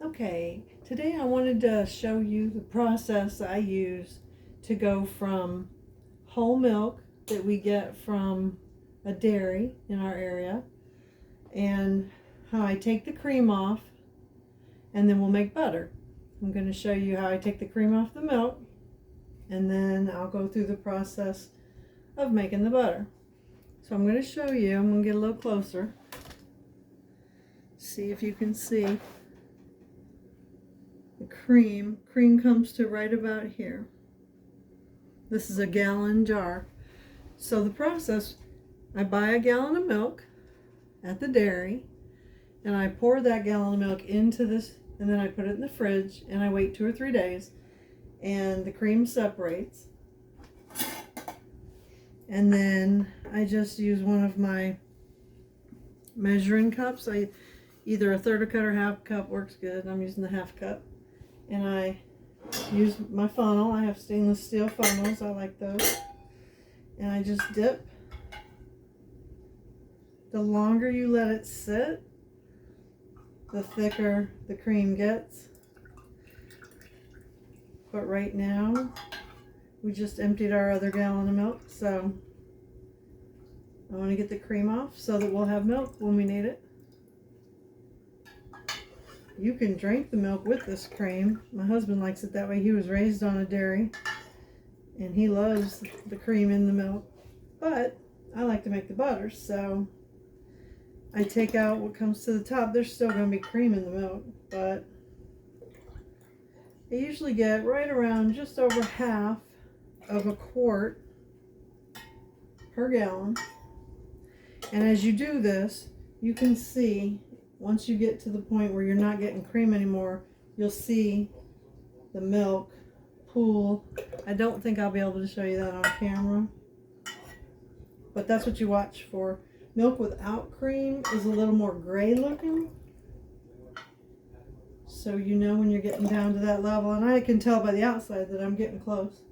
Okay, today I wanted to show you the process I use to go from whole milk that we get from a dairy in our area and how I take the cream off, and then we'll make butter. I'm going to show you how I take the cream off the milk, and then I'll go through the process of making the butter. So I'm going to show you. I'm going to get a little closer. See if you can see. The cream comes to right about here. This is a gallon jar. So the process, I buy a gallon of milk at the dairy, and I pour that gallon of milk into this, and then I put it in the fridge, and I wait 2 or 3 days, and the cream separates. And then I just use one of my measuring cups. Either a 1/3 cup or 1/2 cup works good. I'm using the 1/2 cup. And I use my funnel. I have stainless steel funnels. I like those. And I just dip. The longer you let it sit, the thicker the cream gets. But right now, we just emptied our other gallon of milk, so I want to get the cream off so that we'll have milk when we need it. You can drink the milk with this cream. My husband likes it that way. He was raised on a dairy, and he loves the cream in the milk. But I like to make the butter, so I take out what comes to the top. There's still going to be cream in the milk, but I usually get right around just over 1/2 of a quart per gallon. And as you do this, you can see, once you get to the point where you're not getting cream anymore, you'll see the milk pool. I don't think I'll be able to show you that on camera, but that's what you watch for. Milk without cream is a little more gray looking, so you know when you're getting down to that level. And I can tell by the outside that I'm getting close.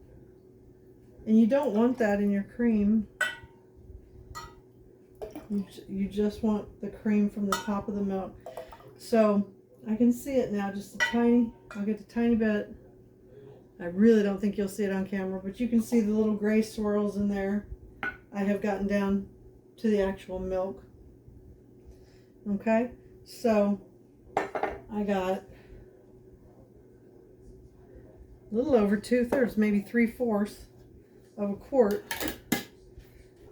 And you don't want that in your cream. You just want the cream from the top of the milk. So I can see it now, just a tiny, I'll get a tiny bit. I really don't think you'll see it on camera, but you can see the little gray swirls in there. I have gotten down to the actual milk. Okay, so I got a little over 2/3, maybe 3/4 of a quart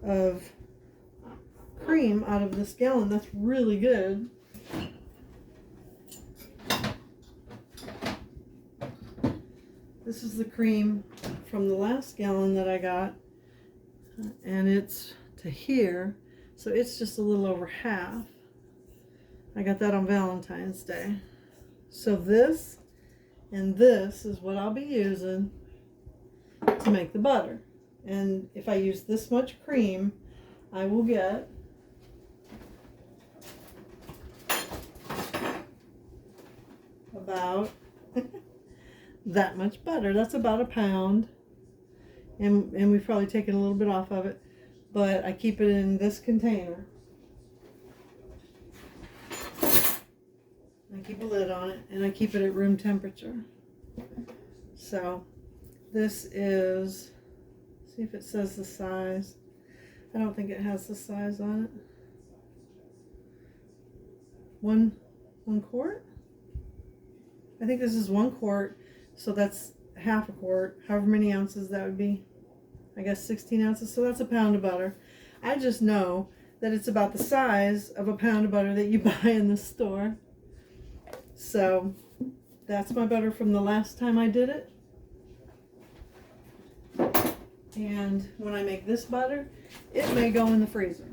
of cream out of this gallon. That's really good. This is the cream from the last gallon that I got, and it's to here, so it's just a little over 1/2. I got that on Valentine's Day. So this and this is what I'll be using to make the butter. And if I use this much cream, I will get about that much butter. That's about 1 pound, and we've probably taken a little bit off of it, but I keep it in this container. I keep a lid on it, and I keep it at room temperature. So this is, see if it says the size. I don't think it has the size on it. One quart? I think this is 1 quart, so that's 1/2 quart, however many ounces that would be. I guess 16 ounces, so that's 1 pound of butter. I just know that it's about the size of 1 pound of butter that you buy in the store. So that's my butter from the last time I did it. And when I make this butter, it may go in the freezer.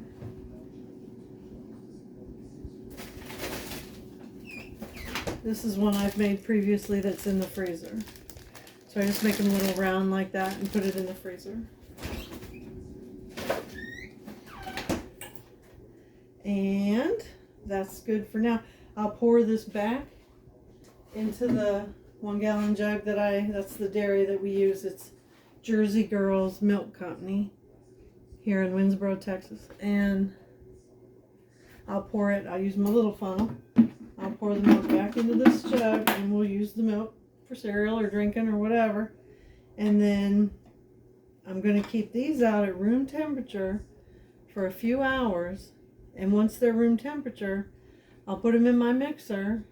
This is one I've made previously that's in the freezer. So I just make them a little round like that and put it in the freezer. And that's good for now. I'll pour this back into the 1 gallon jug that's the dairy that we use. It's Jersey Girls Milk Company here in Winsboro, Texas. And I'll pour it, I'll use my little funnel. I'll pour the milk back into this jug, and we'll use the milk for cereal or drinking or whatever. And then I'm going to keep these out at room temperature for a few hours. And once they're room temperature, I'll put them in my mixer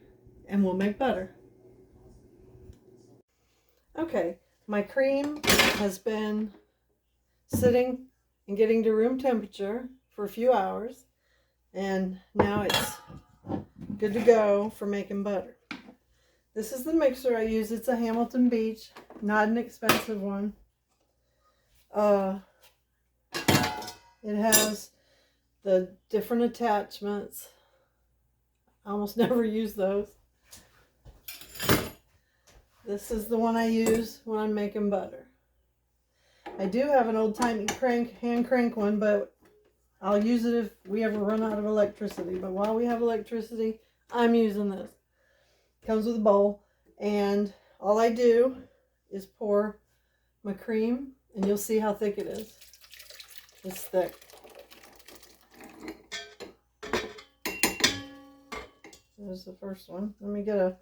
and we'll make butter. Okay, my cream has been sitting and getting to room temperature for a few hours, and now it's good to go for making butter. This is the mixer I use. It's a Hamilton Beach, not an expensive one. It has the different attachments. I almost never use those. This is the one I use when I'm making butter. I do have an old-timey hand crank one, but I'll use it if we ever run out of electricity. But while we have electricity, I'm using this. Comes with a bowl, and all I do is pour my cream, and you'll see how thick it is. It's thick. There's the first one. Let me get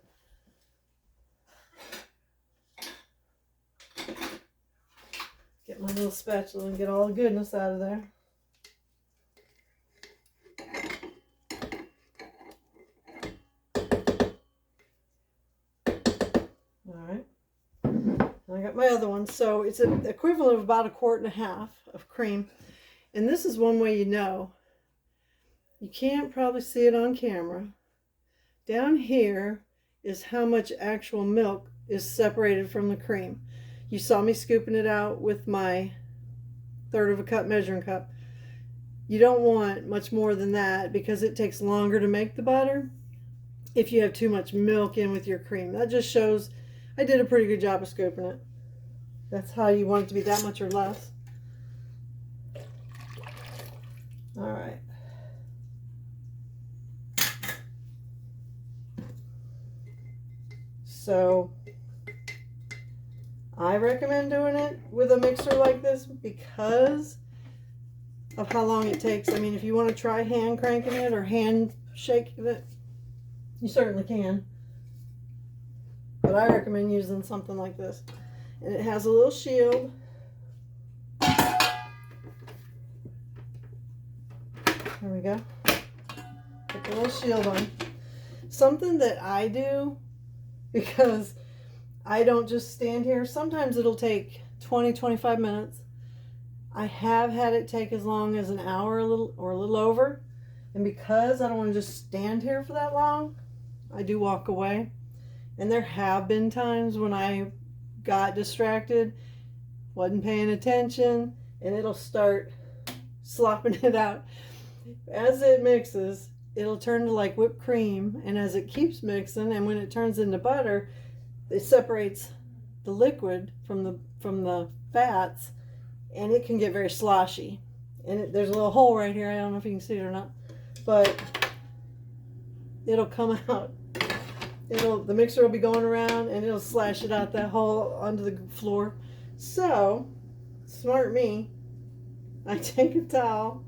my little spatula and get all the goodness out of there. Alright. I got my other one. So it's an equivalent of about 1.5 quarts of cream. And this is one way you know. You can't probably see it on camera. Down here is how much actual milk is separated from the cream. You saw me scooping it out with my 1/3 of a cup measuring cup. You don't want much more than that because it takes longer to make the butter if you have too much milk in with your cream. That just shows I did a pretty good job of scooping it. That's how you want it to be, that much or less. All right. So I recommend doing it with a mixer like this because of how long it takes. I mean, if you want to try hand cranking it or hand shaking it, you certainly can. But I recommend using something like this. And it has a little shield. There we go. Put the little shield on. Something that I do, because I don't just stand here. Sometimes it'll take 20-25 minutes. I have had it take as long as an hour a little over. And because I don't want to just stand here for that long, I do walk away. And there have been times when I got distracted, wasn't paying attention, and it'll start slopping it out. As it mixes, it'll turn to like whipped cream, and as it keeps mixing, and when it turns into butter, it separates the liquid from the fats, and it can get very sloshy. And there's a little hole right here. I don't know if you can see it or not, but it'll come out. The mixer will be going around, and it'll slash it out that hole onto the floor. So, smart me, I take a towel,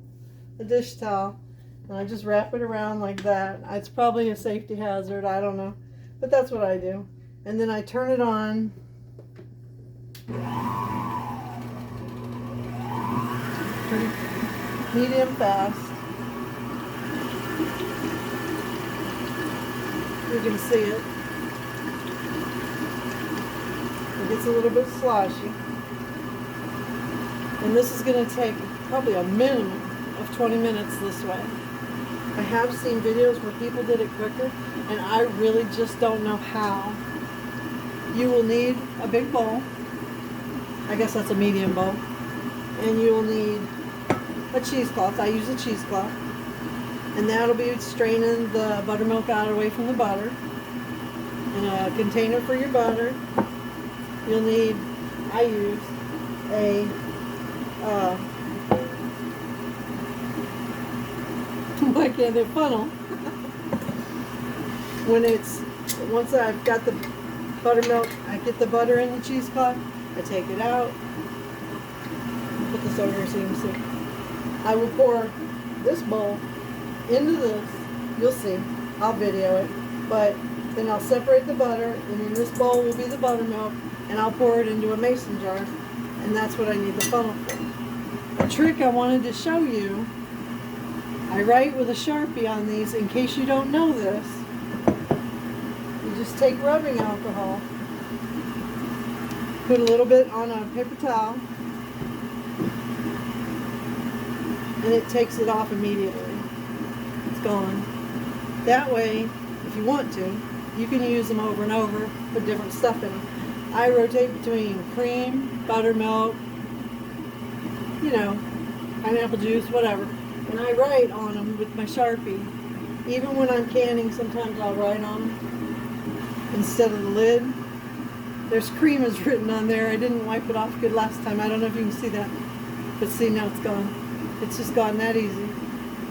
a dish towel, and I just wrap it around like that. It's probably a safety hazard, I don't know, but that's what I do. And then I turn it on. Pretty medium fast. You can see it. It gets a little bit sloshy. And this is going to take probably a minimum of 20 minutes this way. I have seen videos where people did it quicker, and I really just don't know how. You will need a big bowl. I guess that's a medium bowl. And you will need a cheesecloth. I use a cheesecloth. And that'll be straining the buttermilk out away from the butter. And a container for your butter. You'll need, I use a why can't it funnel? Once I've got the buttermilk, I get the butter in the cheesecloth, I take it out, put this over here so you can see. I will pour this bowl into this, you'll see, I'll video it, But then I'll separate the butter, and in this bowl will be the buttermilk, and I'll pour it into a mason jar, and that's what I need the funnel for. A trick I wanted to show you, I write with a Sharpie on these in case you don't know this. You just take rubbing alcohol, put a little bit on a paper towel, and it takes it off immediately. It's gone. That way, if you want to, you can use them over and over, put different stuff in them. I rotate between cream, buttermilk, you know, pineapple juice, whatever. And I write on them with my Sharpie. Even when I'm canning, sometimes I'll write on them instead of the lid. There's cream is written on there. I didn't wipe it off good last time. I don't know if you can see that. But see, now it's gone. It's just gone that easy.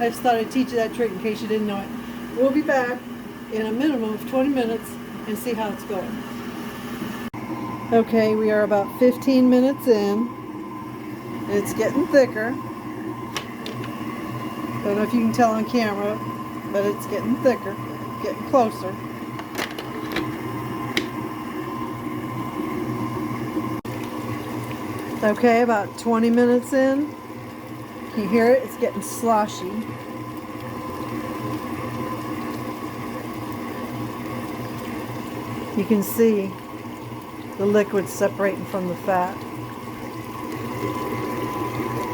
I just thought I'd teach you that trick in case you didn't know it. We'll be back in a minimum of 20 minutes and see how it's going. Okay, we are about 15 minutes in. It's getting thicker. I don't know if you can tell on camera, but it's getting thicker, getting closer. Okay, about 20 minutes in. Can you hear it? It's getting sloshy. You can see the liquid separating from the fat.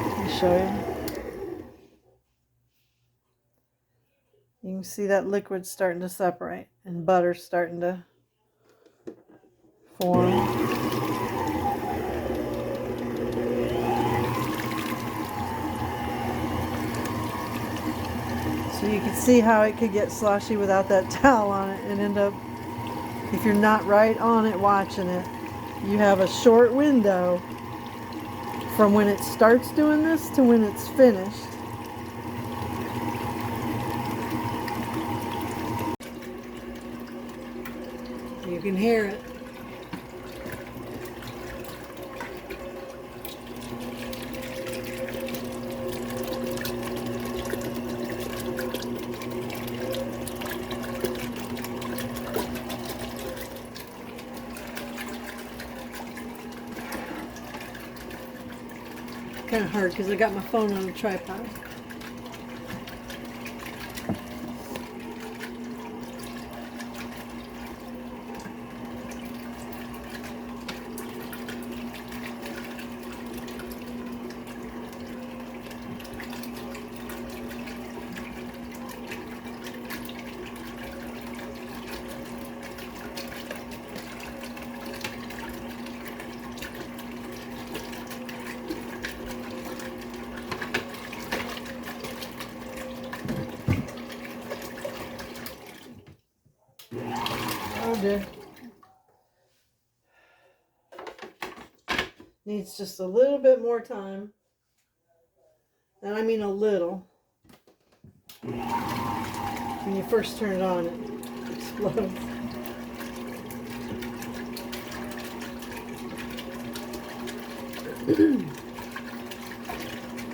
Let me show you. You can see that liquid starting to separate and butter starting to form. So you can see how it could get sloshy without that towel on it and end up, if you're not right on it watching it, you have a short window from when it starts doing this to when it's finished. You can hear it. Kind of hard because I got my phone on a tripod. Oh dear. Needs just a little bit more time. And I mean a little. When you first turn it on, it explodes.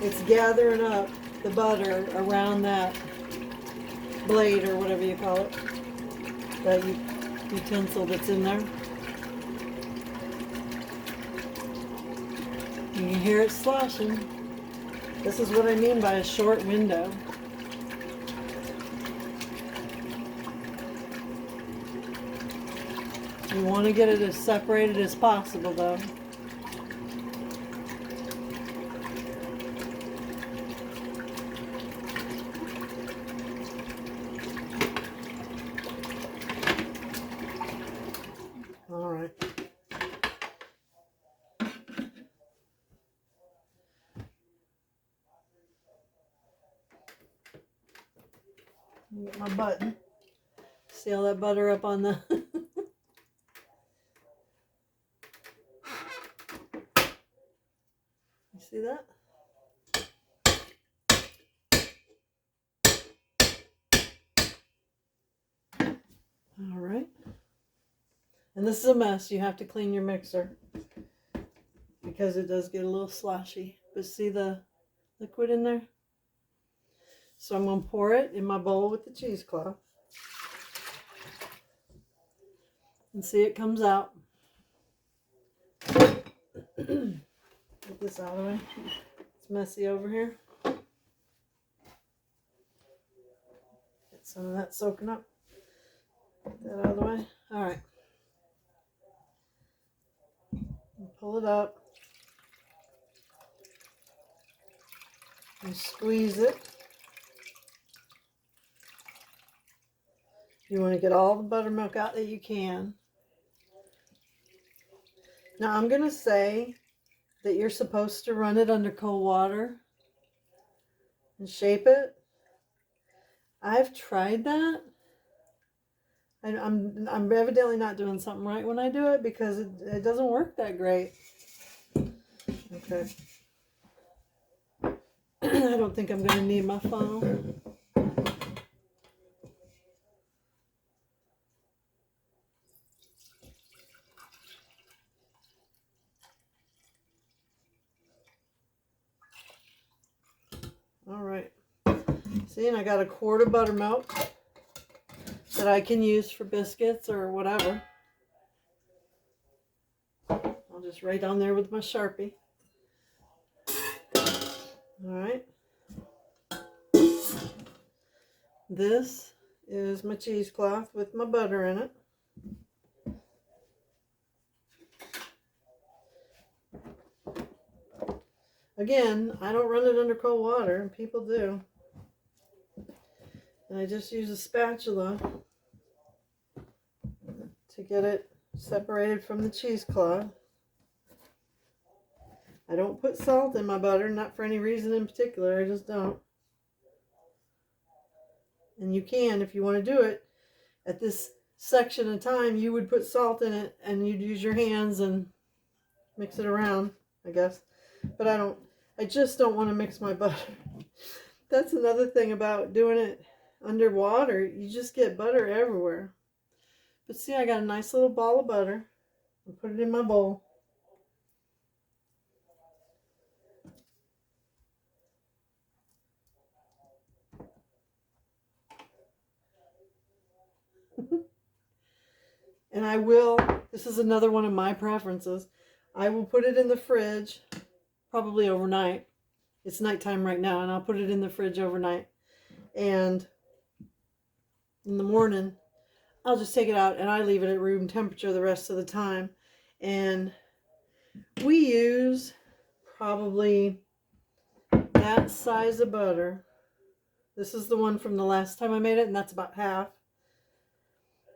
It's gathering up the butter around that blade or whatever you call it. That utensil that's in there. You can hear it sloshing. This is what I mean by a short window. You want to get it as separated as possible though. All right. Get my button. See all that butter up on the... You see that? All right. And this is a mess. You have to clean your mixer because it does get a little sloshy. But see the liquid in there? So I'm going to pour it in my bowl with the cheesecloth. And see, it comes out. Get this out of the way. It's messy over here. Get some of that soaking up. Get that out of the way. All right. Pull it up. And squeeze it. You want to get all the buttermilk out that you can. Now I'm going to say that you're supposed to run it under cold water and shape it. I've tried that. I'm evidently not doing something right when I do it because it doesn't work that great. Okay. I don't think I'm going to need my funnel. All right. See, and I got a quart of buttermilk that I can use for biscuits or whatever. I'll just write on there with my Sharpie. All right. This is my cheesecloth with my butter in it. Again, I don't run it under cold water, and people do. And I just use a spatula to get it separated from the cheesecloth. I don't put salt in my butter, not for any reason in particular, I just don't. And you can, if you want to do it, at this section of time, you would put salt in it and you'd use your hands and mix it around, I guess. But I just don't want to mix my butter. That's another thing about doing it underwater. You just get butter everywhere. But see, I got a nice little ball of butter. I'll put it in my bowl. And I will, this is another one of my preferences, I will put it in the fridge, probably overnight. It's nighttime right now, and I'll put it in the fridge overnight. And in the morning, I'll just take it out, and I leave it at room temperature the rest of the time. And we use probably that size of butter. This is the one from the last time I made it, and that's about half.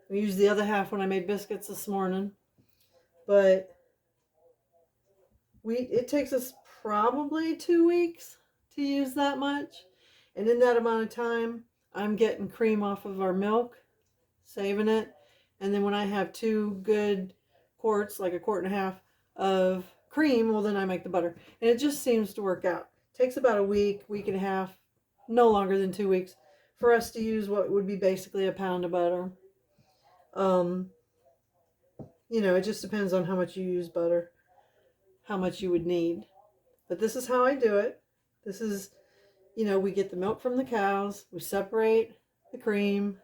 We used the other half when I made biscuits this morning. But it takes us probably 2 weeks to use that much. And in that amount of time, I'm getting cream off of our milk, saving it. And then when I have 2 good quarts, like a quart and a half of cream, well, then I make the butter. And it just seems to work out. It takes about a week, week and a half, no longer than 2 weeks, for us to use what would be basically a pound of butter. You know, it just depends on how much you use butter, how much you would need. But this is how I do it. This is, you know, we get the milk from the cows, we separate the cream,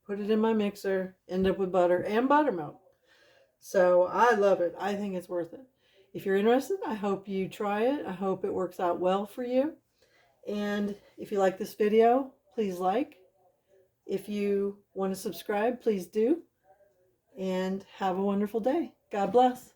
put it in my mixer, end up with butter and buttermilk. So I love it. I think it's worth it. If you're interested, I hope you try it. I hope it works out well for you. And if you like this video, please like. If you want to subscribe, please do. And have a wonderful day. God bless.